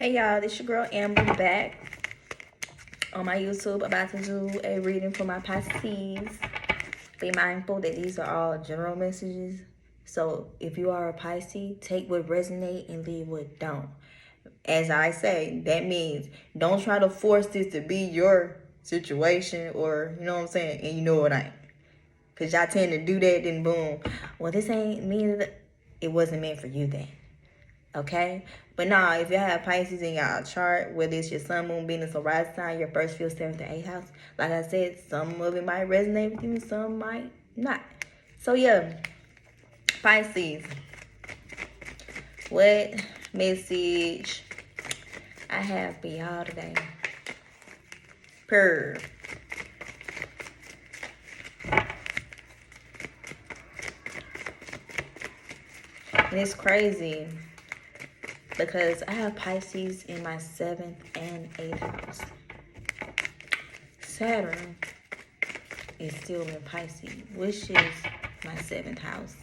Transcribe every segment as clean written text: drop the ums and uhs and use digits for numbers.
Hey y'all, this your girl Amber back on my YouTube, about to do a reading for my Pisces. Be mindful that these are all general messages. So if you are a Pisces, take what resonate and leave what don't. As I say, that means don't try to force this to be your situation, or you know what I'm saying, and you know what I ain't. Because y'all tend to do that, then boom. Well, this ain't mean it wasn't meant for you then. Okay? But nah, if y'all have Pisces in y'all chart, whether it's your sun, moon, Venus, or rising sign, your first, fifth, seventh, or eighth house, like I said, some of it might resonate with you, some might not. So yeah, Pisces, what message I have for y'all today? Purr. And it's crazy because I have Pisces in my 7th and 8th house. Saturn is still in Pisces, which is my 7th house.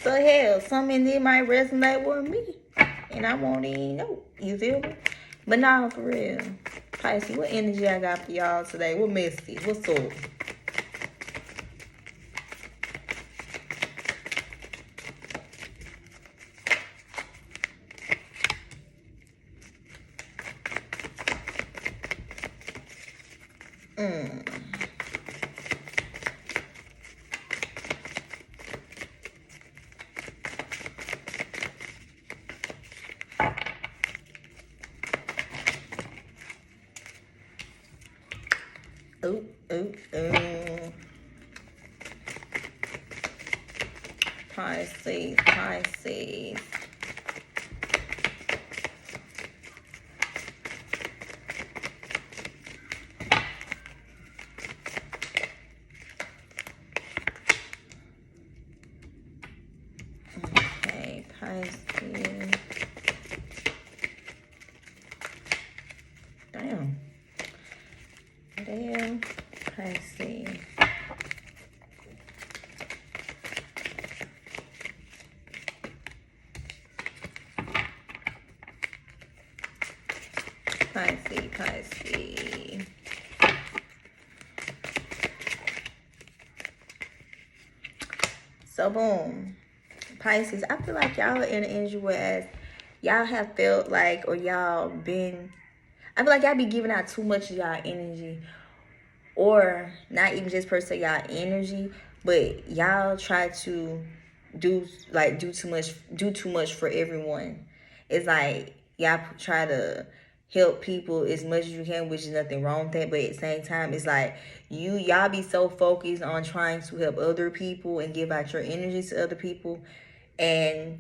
So hell, something in there might resonate with me, and I won't even know. You feel me? But nah, for real. Pisces, what energy I got for y'all today? What message? What's up? Ooh, ooh, ooh. Pisces, Pisces. Okay, Pisces. Damn. Pisces. Pisces. So boom. Pisces, I feel like y'all are in an energy whereas y'all have felt like, or y'all been, I feel like y'all be giving out too much of y'all energy, or not even just per se y'all energy, but y'all try to do too much for everyone. It's like y'all try to help people as much as you can, which is nothing wrong with that, but at the same time, it's like y'all be so focused on trying to help other people and give out your energy to other people, and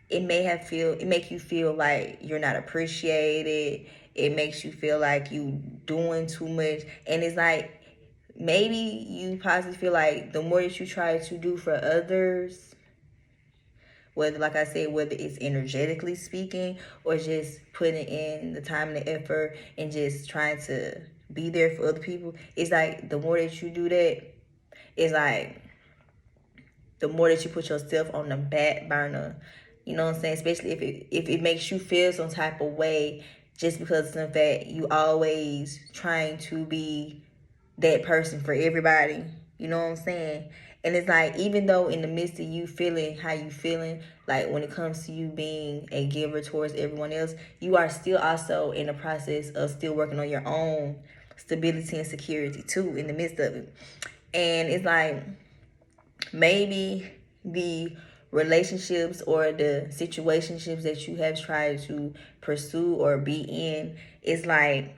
it make you feel like you're not appreciated. It makes you feel like you doing too much, and it's like maybe you possibly feel like the more that you try to do for others, whether, like I said, whether it's energetically speaking or just putting in the time and the effort and just trying to be there for other people, it's like the more that you do that, it's like the more that you put yourself on the back burner. You know what I'm saying? Especially if it makes you feel some type of way, just because of the fact you always trying to be that person for everybody. You know what I'm saying? And it's like, even though in the midst of you feeling how you feeling, like when it comes to you being a giver towards everyone else, you are still also in the process of still working on your own stability and security too in the midst of it. And it's like, maybe the relationships or the situationships that you have tried to pursue or be in, is like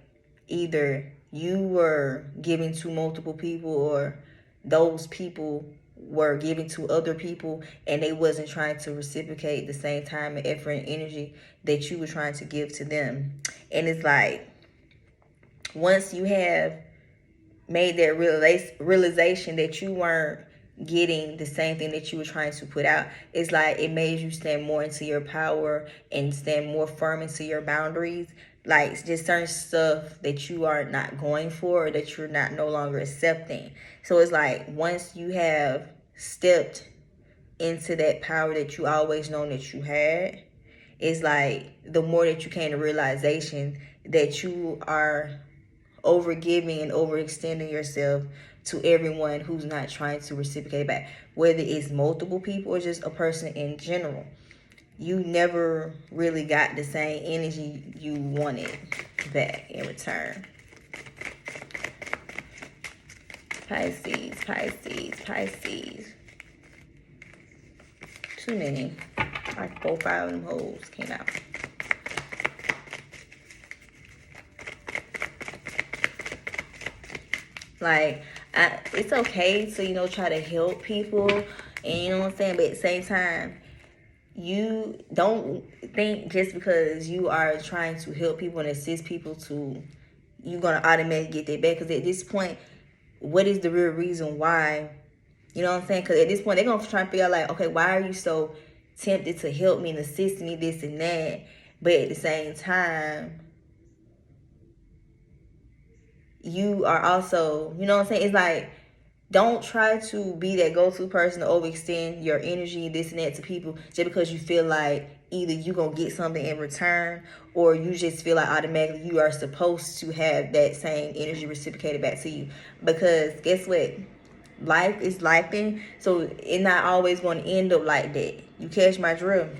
either you were giving to multiple people, or those people were giving to other people, and they wasn't trying to reciprocate the same time and effort and energy that you were trying to give to them. And it's like, once you have made that realization that you weren't getting the same thing that you were trying to put out, it's like it made you stand more into your power and stand more firm into your boundaries. Like just certain stuff that you are not going for, or that you're not no longer accepting. So it's like, once you have stepped into that power that you always known that you had, it's like the more that you came to realization that you are over giving and overextending yourself to everyone who's not trying to reciprocate back, whether it's multiple people or just a person in general. You never really got the same energy you wanted back in return. Pisces, Pisces, Pisces. Too many. Like 4, 5 of them hoes came out. Like, it's okay to, you know, try to help people. And you know what I'm saying? But at the same time, you don't think just because you are trying to help people and assist people to, you're going to automatically get that back. Because at this point, what is the real reason why? You know what I'm saying? Because at this point, they're going to try and figure out, like, okay, why are you so tempted to help me and assist me, this and that? But at the same time, you are also, you know what I'm saying? It's like, don't try to be that go-to person to overextend your energy, this and that, to people just because you feel like either you're going to get something in return or you just feel like automatically you are supposed to have that same energy reciprocated back to you. Because guess what? Life is lifing, so it's not always going to end up like that. You catch my drift?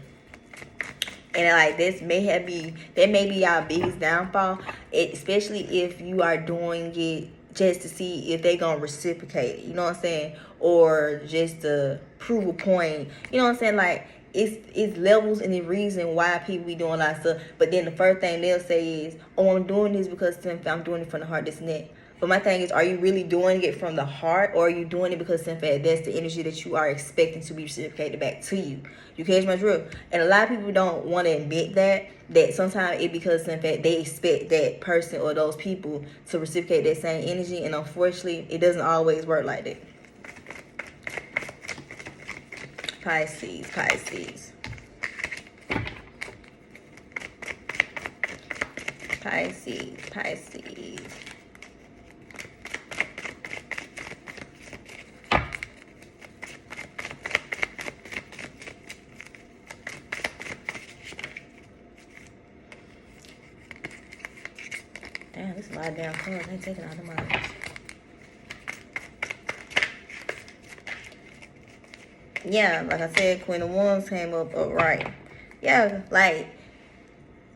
And like that may be our biggest downfall, especially if you are doing it just to see if they gonna reciprocate it, you know what I'm saying? Or just to prove a point, you know what I'm saying? Like it's levels and the reason why people be doing a lot of stuff. But then the first thing they'll say is, oh, I'm doing this because I'm doing it from the heart, this and that. But my thing is, are you really doing it from the heart, or are you doing it because in fact that's the energy that you are expecting to be reciprocated back to you? You catch my drift? And a lot of people don't want to admit that sometimes it because in fact they expect that person or those people to reciprocate that same energy, and unfortunately it doesn't always work like that. Pisces, Pisces. Pisces, Pisces. Damn, this is a lot of damn cards. I ain't taking all the money. Yeah, like I said, Queen of Wands came up right. Yeah, like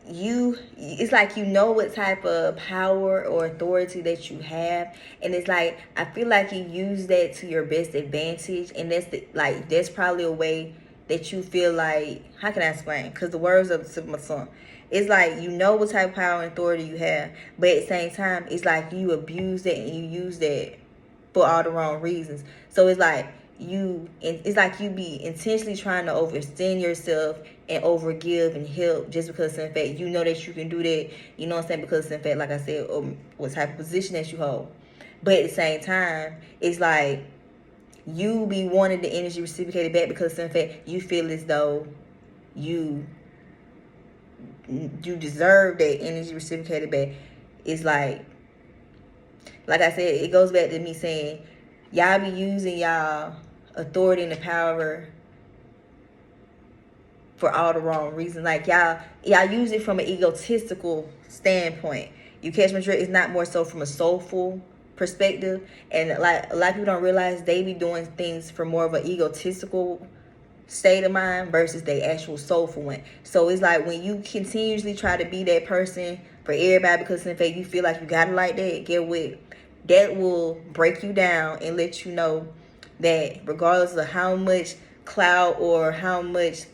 it's like you know what type of power or authority that you have, and it's like I feel like you use that to your best advantage, and that's probably a way that you feel like, how can I explain? Because the words of my son, it's like you know what type of power and authority you have, but at the same time, it's like you abuse that and you use that for all the wrong reasons. So it's like it's like you be intentionally trying to overextend yourself and overgive and help just because in fact you know that you can do that, you know what I'm saying, because in fact, like I said, what type of position that you hold. But at the same time, it's like you be wanting the energy reciprocated back because in fact you feel as though you deserve that energy reciprocated back. It's like I said, it goes back to me saying y'all be using y'all authority and the power for all the wrong reasons. Like y'all use it from an egotistical standpoint. You catch my drift? It's not more so from a soulful perspective. And like a lot of people don't realize they be doing things for more of an egotistical state of mind versus the actual soulful one. So it's like when you continuously try to be that person for everybody because in fact you feel like you got it like that, get what? That will break you down and let you know that regardless of how much cloud or how much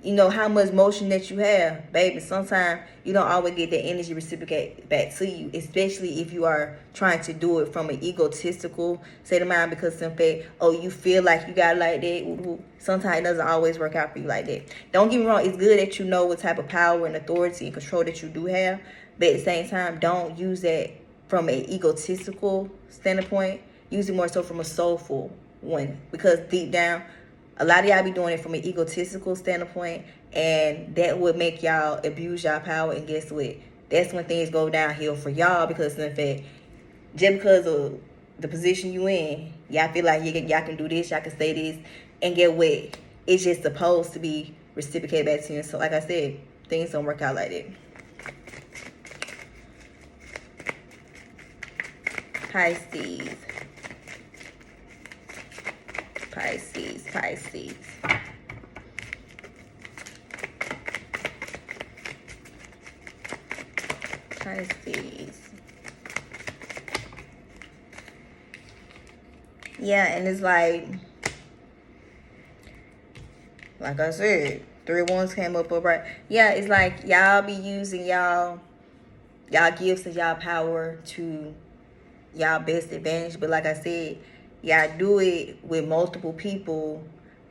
motion that you have, baby, sometimes you don't always get that energy reciprocated back to you, especially if you are trying to do it from an egotistical state of mind because in fact, oh, you feel like you got it like that. Sometimes it doesn't always work out for you like that. Don't get me wrong, it's good that you know what type of power and authority and control that you do have, but at the same time, don't use that from an egotistical standpoint. Use it more so from a soulful one, because deep down a lot of y'all be doing it from an egotistical standpoint, and that would make y'all abuse y'all power. And guess what? That's when things go downhill for y'all because in fact, just because of the position you in, y'all feel like y'all can do this, y'all can say this, and get what? It's just supposed to be reciprocated back to you. So like I said, things don't work out like that. Pisces. Pisces, Pisces. Pisces. Yeah, and it's like I said, 3 wands came up right. Yeah, it's like y'all be using y'all gifts and y'all power to y'all best advantage. But like I said, y'all do it with multiple people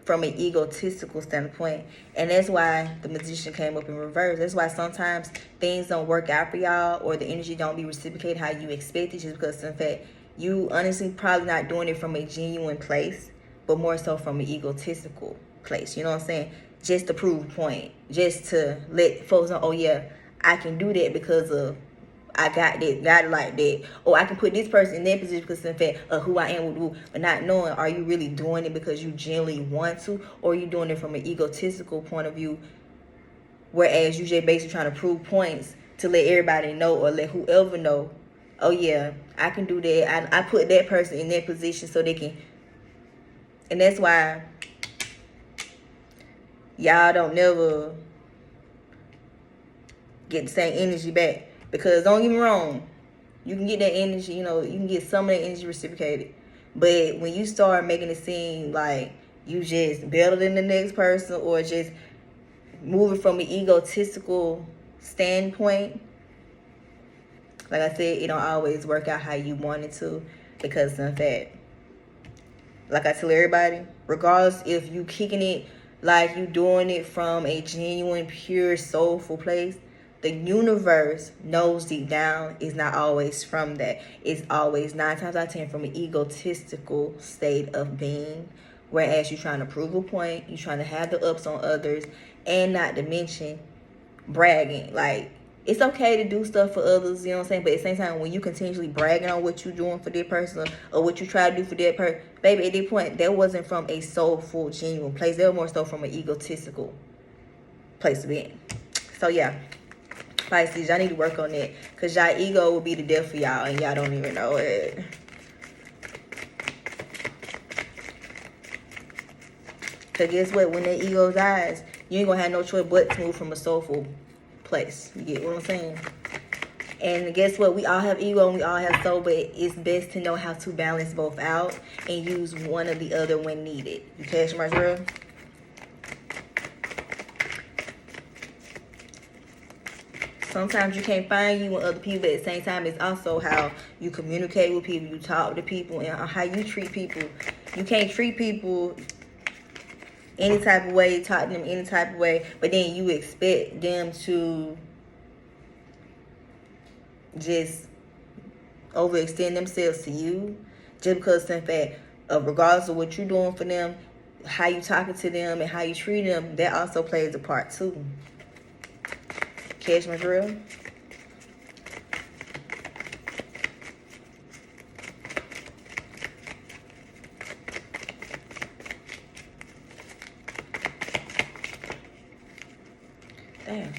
from an egotistical standpoint. And that's why the Magician came up in reverse. That's why sometimes things don't work out for y'all, or the energy don't be reciprocated how you expect it, just because in fact you honestly probably not doing it from a genuine place, but more so from an egotistical place. You know what I'm saying? Just to prove a point, just to let folks know, oh yeah, I can do that because of I got it like that. Or I can put this person in that position because in fact of who I am will do. But not knowing, are you really doing it because you genuinely want to, or are you doing it from an egotistical point of view, whereas you just basically trying to prove points to let everybody know, or let whoever know, oh yeah, I can do that. I put that person in that position so they can. And that's why y'all don't never get the same energy back. Because don't get me wrong, you can get that energy, you know, you can get some of that energy reciprocated. But when you start making it seem like you just better than the next person, or just moving from an egotistical standpoint, like I said, it don't always work out how you want it to. Because in fact, like I tell everybody, regardless if you kicking it like you doing it from a genuine, pure, soulful place, the universe knows deep down is not always from that. It's always 9 times out of 10 from an egotistical state of being. Whereas you're trying to prove a point, you're trying to have the ups on others, and not to mention bragging. Like, it's okay to do stuff for others, you know what I'm saying? But at the same time, when you continuously bragging on what you're doing for that person, or what you try to do for that person, baby, at that point, that wasn't from a soulful, genuine place. They were more so from an egotistical place to be in. So yeah, Pisces, y'all need to work on that, because y'all ego will be the death for y'all, and y'all don't even know it. Because guess what? When that ego dies, you ain't going to have no choice but to move from a soulful place. You get what I'm saying? And guess what? We all have ego and we all have soul, but it's best to know how to balance both out and use one or the other when needed. You catch my drill? Sometimes you can't find you in other people, but at the same time, it's also how you communicate with people, you talk to people, and how you treat people. You can't treat people any type of way, talk to them any type of way, but then you expect them to just overextend themselves to you, just because in fact, regardless of what you're doing for them, how you talking to them and how you treat them, that also plays a part too. Catch my drill? Damn.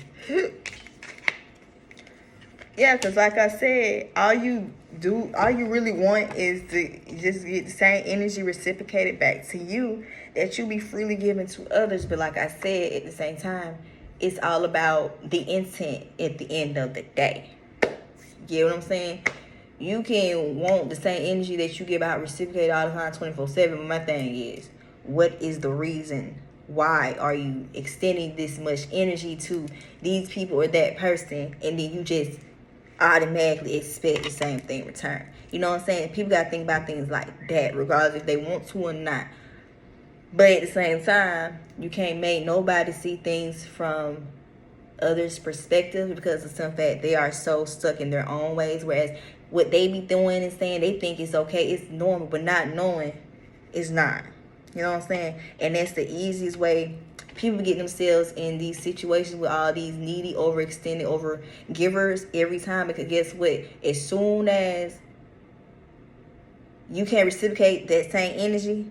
Yeah, because like I said, all you really want is to just get the same energy reciprocated back to you that you be freely giving to others. But like I said, at the same time, it's all about the intent at the end of the day. You get what I'm saying? You can want the same energy that you give out reciprocated all the time, 24/7. But my thing is, what is the reason? Why are you extending this much energy to these people or that person, and then you just automatically expect the same thing in return? You know what I'm saying? People got to think about things like that, regardless if they want to or not. But at the same time, you can't make nobody see things from others' perspective, because of some fact they are so stuck in their own ways. Whereas what they be doing and saying, they think it's okay, it's normal, but not knowing it's not. You know what I'm saying? And that's the easiest way people get themselves in these situations with all these needy, overextended, over givers every time. Because guess what? As soon as you can't reciprocate that same energy,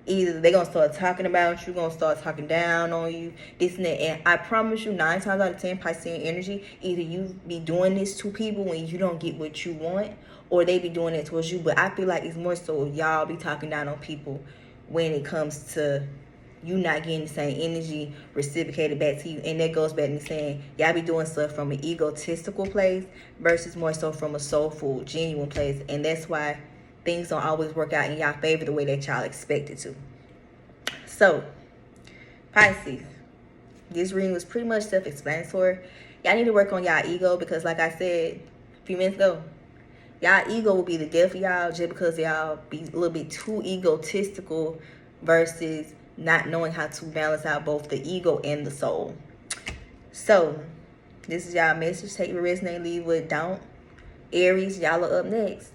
Either they're gonna start talking about you, gonna start talking down on you, this and that. And I promise you, 9 times out of 10, Piscean energy, either you be doing this to people when you don't get what you want, or they be doing it towards you. But I feel like it's more so y'all be talking down on people when it comes to you not getting the same energy reciprocated back to you. And that goes back to me saying y'all be doing stuff from an egotistical place versus more so from a soulful, genuine place. And that's why things don't always work out in y'all favor the way that y'all expect it to. So, Pisces, this reading was pretty much self-explanatory. Y'all need to work on y'all ego because, like I said a few minutes ago, y'all ego will be the death of y'all just because y'all be a little bit too egotistical versus not knowing how to balance out both the ego and the soul. So, this is y'all message. Take what resonate, leave what don't. Aries, y'all are up next.